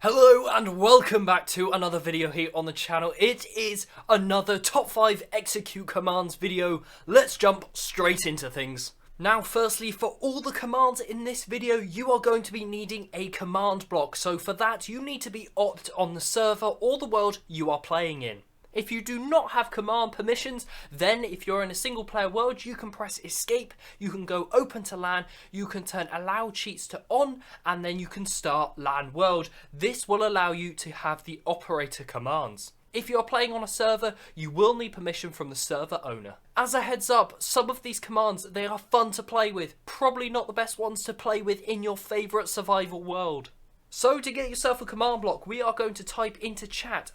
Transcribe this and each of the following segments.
Hello and welcome back to another video here on the channel. It is another top 5 execute commands video. Let's jump straight into things. Now firstly, for all the commands in this video, you are going to be needing a command block. So for that, you need to be opt on the server or the world you are playing in. If you do not have command permissions, then if you're in a single player world, you can press escape, you can go open to LAN, you can turn allow cheats to on, and then you can start LAN world. This will allow you to have the operator commands. If you're playing on a server, you will need permission from the server owner. As a heads up, some of these commands, they are fun to play with, probably not the best ones to play with in your favourite survival world. So to get yourself a command block, we are going to type into chat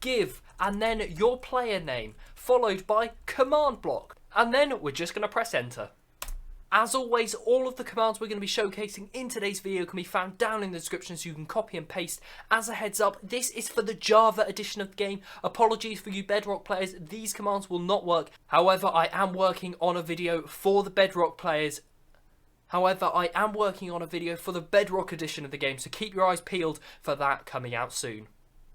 /give and then your player name followed by command block, and then we're just going to press enter. As always, all of the commands we're going to be showcasing in today's video can be found down in the description, so you can copy and paste. As a heads up, this is for the Java edition of the game. Apologies for you Bedrock players, these commands will not work. However, I am working on a video for the Bedrock edition of the game, so keep your eyes peeled for that coming out soon.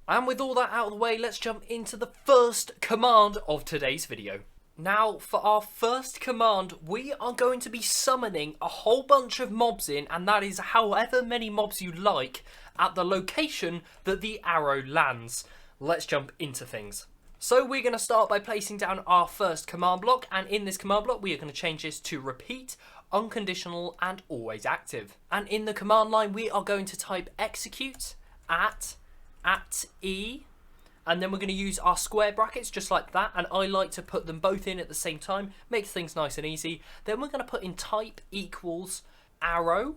And with all that out of the way, let's jump into the first command of today's video. Now, for our first command, we are going to be summoning a whole bunch of mobs in, and that is however many mobs you like, at the location that the arrow lands. Let's jump into things. So we're going to start by placing down our first command block, and in this command block we are going to change this to repeat, unconditional and always active. And in the command line we are going to type execute at E, and then we're going to use our square brackets just like that, and I like to put them both in at the same time, makes things nice and easy. Then we're going to put in type equals arrow,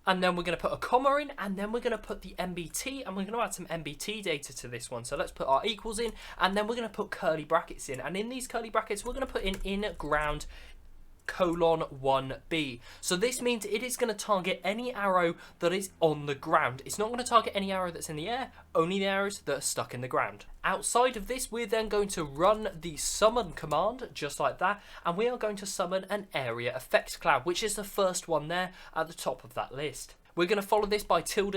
and then we're going to put a comma in, and then we're going to put the MBT, and we're going to add some MBT data to this one. So let's put our equals in, and then we're going to put curly brackets in, and in these curly brackets we're going to put in inGround :1b. So this means it is going to target any arrow that is on the ground. It's not going to target any arrow that's in the air, only the arrows that are stuck in the ground. Outside of this, we're then going to run the summon command just like that, and we are going to summon an area effects cloud, which is the first one there at the top of that list. We're going to follow this by tilde,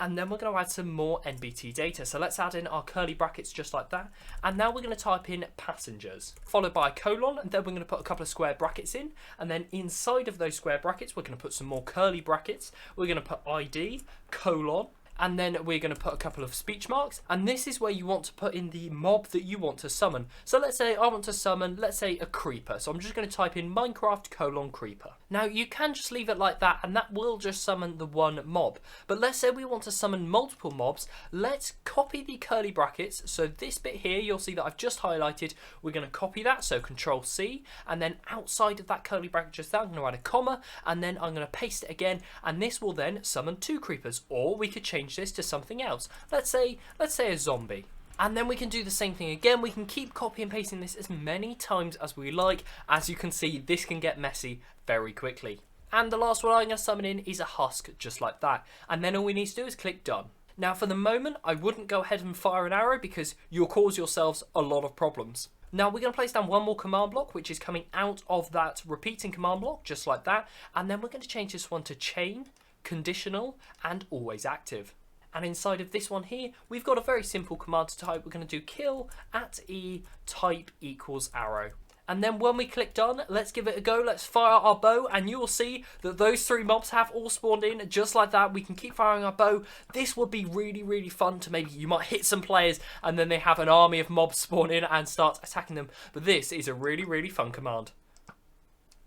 and then we're going to add some more NBT data. So let's add in our curly brackets just like that. And now we're going to type in passengers, followed by a colon, and then we're going to put a couple of square brackets in. And then inside of those square brackets, we're going to put some more curly brackets. We're going to put ID, colon, and then we're going to put a couple of speech marks, and this is where you want to put in the mob that you want to summon. So let's say I want to summon, let's say a creeper, so I'm just going to type in Minecraft : creeper. Now you can just leave it like that, and that will just summon the one mob, but let's say we want to summon multiple mobs. Let's copy the curly brackets, so this bit here you'll see that I've just highlighted, we're going to copy that, so Control C, and then outside of that curly bracket just there I'm going to add a comma, and then I'm going to paste it again, and this will then summon 2 creepers, or we could change this to something else. Let's say a zombie. And then we can do the same thing again. We can keep copy and pasting this as many times as we like. As you can see, this can get messy very quickly. And the last one I'm going to summon in is a husk, just like that. And then all we need to do is click done. Now for the moment, I wouldn't go ahead and fire an arrow because you'll cause yourselves a lot of problems. Now we're going to place down one more command block, which is coming out of that repeating command block, just like that. And then we're going to change this one to chain, conditional, and always active. And inside of this one here, we've got a very simple command to type. We're going to do kill at E type equals arrow. And then when we click done, let's give it a go. Let's fire our bow, and you will see that those 3 mobs have all spawned in just like that. We can keep firing our bow. This would be really, really fun to maybe you might hit some players and then they have an army of mobs spawn in and start attacking them. But this is a really, really fun command.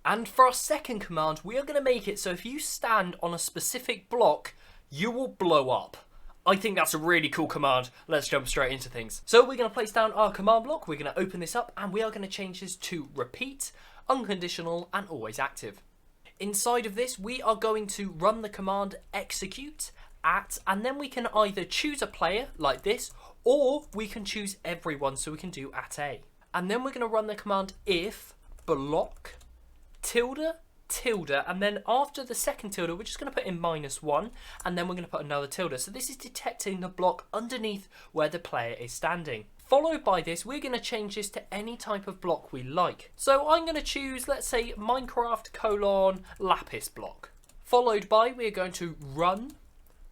And for our second command, we are going to make it so if you stand on a specific block, you will blow up. I think that's a really cool command. Let's jump straight into things. So we're going to place down our command block, we're going to open this up, and we are going to change this to repeat, unconditional, and always active. Inside of this, we are going to run the command execute at, and then we can either choose a player like this, or we can choose everyone, so we can do at A. And then we're going to run the command if block tilde, and then after the second tilde we're just going to put in -1, and then we're going to put another tilde. So this is detecting the block underneath where the player is standing. Followed by this, we're going to change this to any type of block we like. So I'm going to choose, let's say, Minecraft : lapis block. Followed by, we're going to run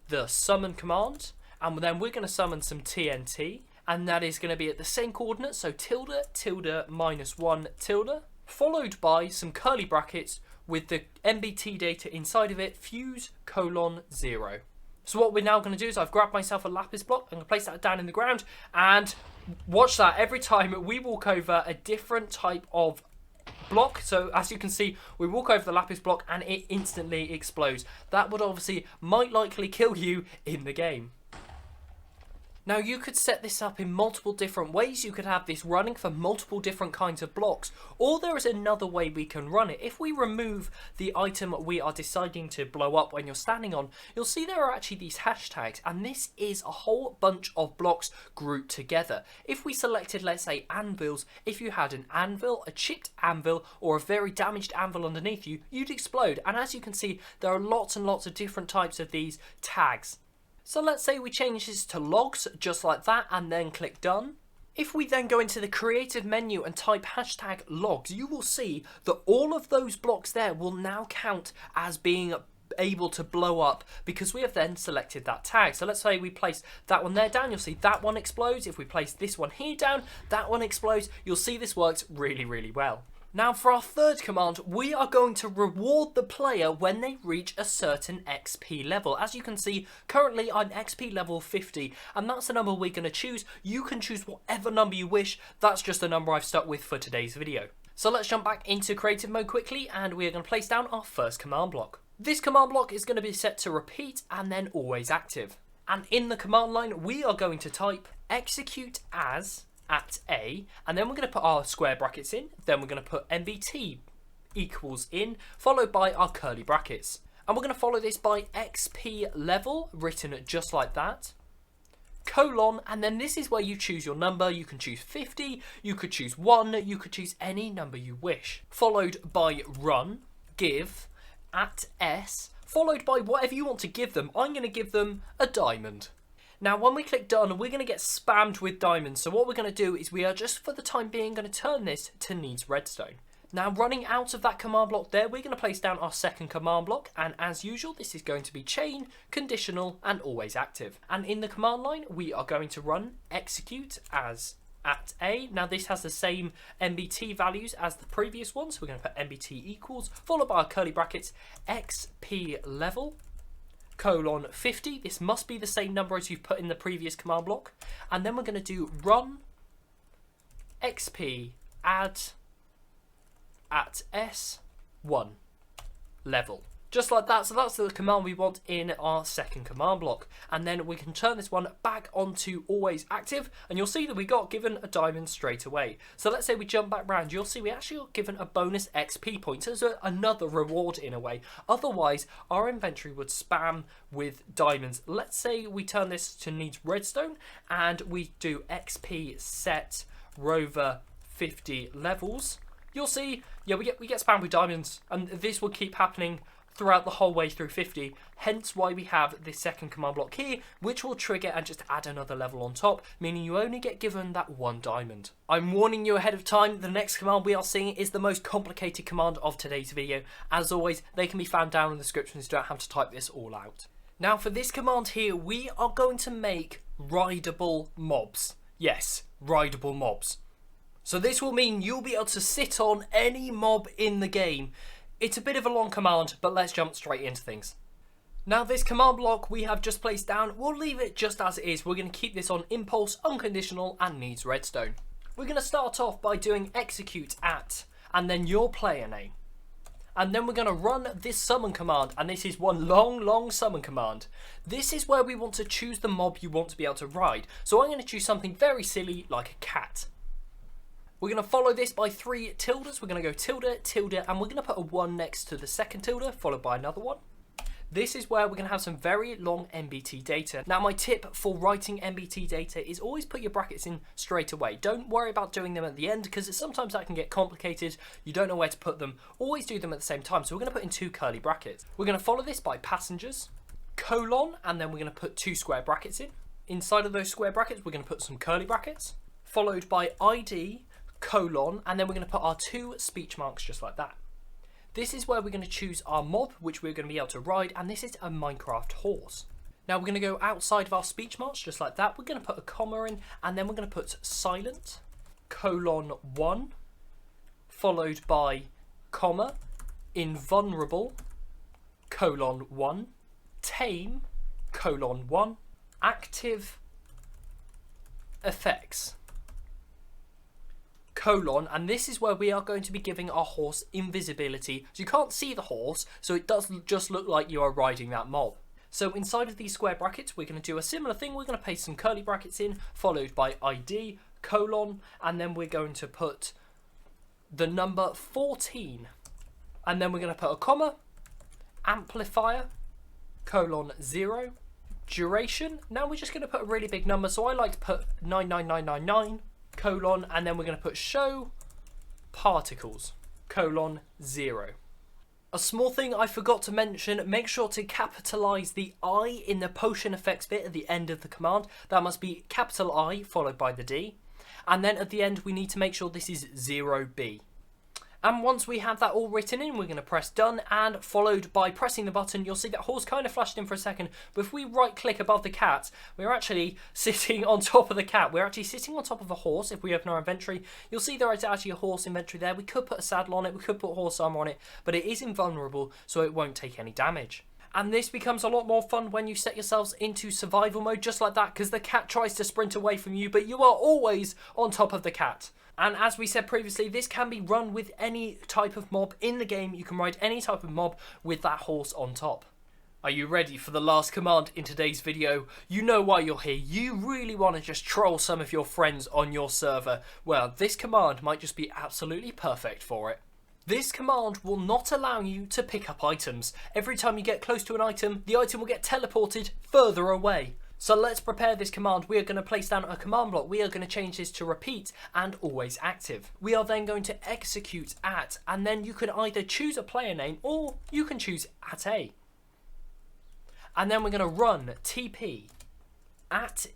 the summon command, and then we're going to summon some TNT, and that is going to be at the same coordinates, so tilde, tilde, -1, tilde, followed by some curly brackets with the MBT data inside of it, fuse, :0. So what we're now going to do is I've grabbed myself a lapis block, I'm going to place that down in the ground, and watch that, every time we walk over a different type of block. So as you can see, we walk over the lapis block and it instantly explodes. That would obviously might likely kill you in the game. Now you could set this up in multiple different ways. You could have this running for multiple different kinds of blocks, or there is another way we can run it. If we remove the item we are deciding to blow up when you're standing on, you'll see there are actually these hashtags, and this is a whole bunch of blocks grouped together. If we selected, let's say, anvils, if you had an anvil, a chipped anvil, or a very damaged anvil underneath you, you'd explode. And as you can see, there are lots and lots of different types of these tags. So let's say we change this to logs, just like that, and then click done. If we then go into the creative menu and type hashtag logs, you will see that all of those blocks there will now count as being able to blow up because we have then selected that tag. So let's say we place that one there down, you'll see that one explodes. If we place this one here down, that one explodes. You'll see this works really, really well. Now for our third command, we are going to reward the player when they reach a certain XP level. As you can see, currently I'm XP level 50, and that's the number we're going to choose. You can choose whatever number you wish. That's just the number I've stuck with for today's video. So let's jump back into creative mode quickly, and we are going to place down our first command block. This command block is going to be set to repeat and then always active. And in the command line, we are going to type execute as @A, and then we're going to put our square brackets in, then we're going to put MBT equals in, followed by our curly brackets. And we're going to follow this by XpLevel, written just like that, :, and then this is where you choose your number. You can choose 50, you could choose 1, you could choose any number you wish. Followed by run, give, @S, followed by whatever you want to give them. I'm going to give them a diamond. Now when we click done, we're going to get spammed with diamonds, so what we're going to do is we are just for the time being going to turn this to needs redstone. Now running out of that command block there, we're going to place down our second command block, and as usual this is going to be chain, conditional and always active. And in the command line we are going to run execute as @A. Now this has the same MBT values as the previous one, so we're going to put MBT equals, followed by our curly brackets, XpLevel, :50. This must be the same number as you've put in the previous command block. And then we're going to do run XP add @S1 level. Just like that. So that's the command we want in our second command block. And then we can turn this one back onto always active, and you'll see that we got given a diamond straight away. So let's say we jump back round, you'll see we actually got given a bonus XP point. So there's another reward in a way. Otherwise, our inventory would spam with diamonds. Let's say we turn this to needs redstone, and we do XP set Rover 50 levels. You'll see, yeah, we get spammed with diamonds, and this will keep happening throughout the whole way through 50, hence why we have this second command block here, which will trigger and just add another level on top, meaning you only get given that one diamond. I'm warning you ahead of time, the next command we are seeing is the most complicated command of today's video. As always, they can be found down in the description, so you don't have to type this all out. Now for this command here, we are going to make rideable mobs. Yes, rideable mobs. So this will mean you'll be able to sit on any mob in the game. It's a bit of a long command, but let's jump straight into things. Now this command block we have just placed down, we'll leave it just as it is. We're going to keep this on impulse, unconditional and needs redstone. We're going to start off by doing execute @ and then your player name. And then we're going to run this summon command, and this is one long summon command. This is where we want to choose the mob you want to be able to ride. So I'm going to choose something very silly like a cat. We're going to follow this by 3 tildes. We're going to go tilde, tilde, and we're going to put a 1 next to the second tilde, followed by another one. This is where we're going to have some very long MBT data. Now my tip for writing MBT data is always put your brackets in straight away. Don't worry about doing them at the end, because sometimes that can get complicated. You don't know where to put them. Always do them at the same time. So we're going to put in 2 curly brackets. We're going to follow this by passengers, :, and then we're going to put 2 square brackets in. Inside of those square brackets, we're going to put some curly brackets, followed by ID, : and then we're going to put our 2 speech marks just like that. This is where we're going to choose our mob, which we're going to be able to ride, and this is a Minecraft horse. Now we're going to go outside of our speech marks just like that. We're going to put a comma in, and then we're going to put silent, :1, followed by comma, invulnerable, :1, tame, :1, ActiveEffects, and this is where we are going to be giving our horse invisibility. So you can't see the horse, so it does just look like you are riding that mob. So inside of these square brackets, we're going to do a similar thing. We're going to paste some curly brackets in, followed by ID, : and then we're going to put the number 14. And then we're going to put a comma, Amplifier, :0, duration. Now we're just going to put a really big number, so I like to put 99999, : and then we're going to put ShowParticles, :0. A small thing I forgot to mention, make sure to capitalize the I in the potion effects bit at the end of the command. That must be capital I followed by the D. And then at the end we need to make sure this is 0B. And once we have that all written in, we're going to press done, and followed by pressing the button, you'll see that horse kind of flashed in for a second. But if we right click above the cat, we're actually sitting on top of the cat. We're actually sitting on top of a horse. If we open our inventory, you'll see there is actually a horse inventory there. We could put a saddle on it, we could put horse armor on it, but it is invulnerable, so it won't take any damage. And this becomes a lot more fun when you set yourselves into survival mode just like that, because the cat tries to sprint away from you, but you are always on top of the cat. And as we said previously, this can be run with any type of mob in the game. You can ride any type of mob with that horse on top. Are you ready for the last command in today's video? You know why you're here. You really want to just troll some of your friends on your server. Well, this command might just be absolutely perfect for it. This command will not allow you to pick up items. Every time you get close to an item, the item will get teleported further away. So let's prepare this command. We are going to place down a command block. We are going to change this to repeat and always active. We are then going to execute at, and then you can either choose a player name or you can choose @A. And then we're going to run TP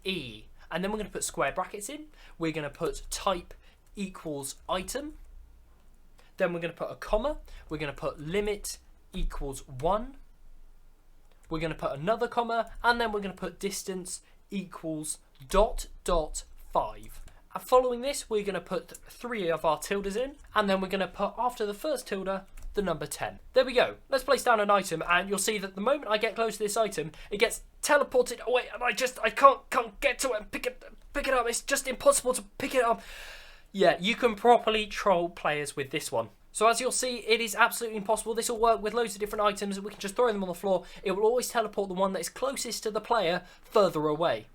@E, and then we're going to put square brackets in. We're going to put type equals item. Then we're going to put a comma. We're going to put limit equals 1. We're going to put another comma, and then we're going to put distance equals ... 5. And following this, we're going to put 3 of our tildes in, and then we're going to put after the first tilde the number 10. There we go. Let's place down an item, and you'll see that the moment I get close to this item, it gets teleported away, and I can't get to it and pick it up. It's just impossible to pick it up. Yeah, you can properly troll players with this one. So as you'll see, it is absolutely impossible. This will work with loads of different items. We can just throw them on the floor. It will always teleport the one that is closest to the player further away.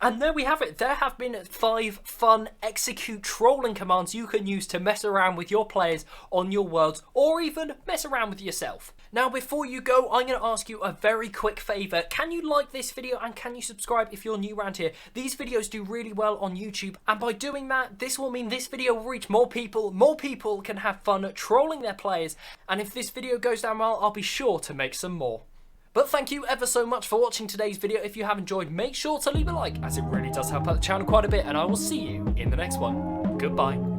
And there we have it. There have been 5 fun execute trolling commands you can use to mess around with your players on your worlds, or even mess around with yourself. Now before you go, I'm going to ask you a very quick favour. Can you like this video and can you subscribe if you're new around here? These videos do really well on YouTube, and by doing that, this will mean this video will reach more people. More people can have fun trolling their players, and if this video goes down well, I'll be sure to make some more. But thank you ever so much for watching today's video. If you have enjoyed, make sure to leave a like, as it really does help out the channel quite a bit, and I will see you in the next one. Goodbye.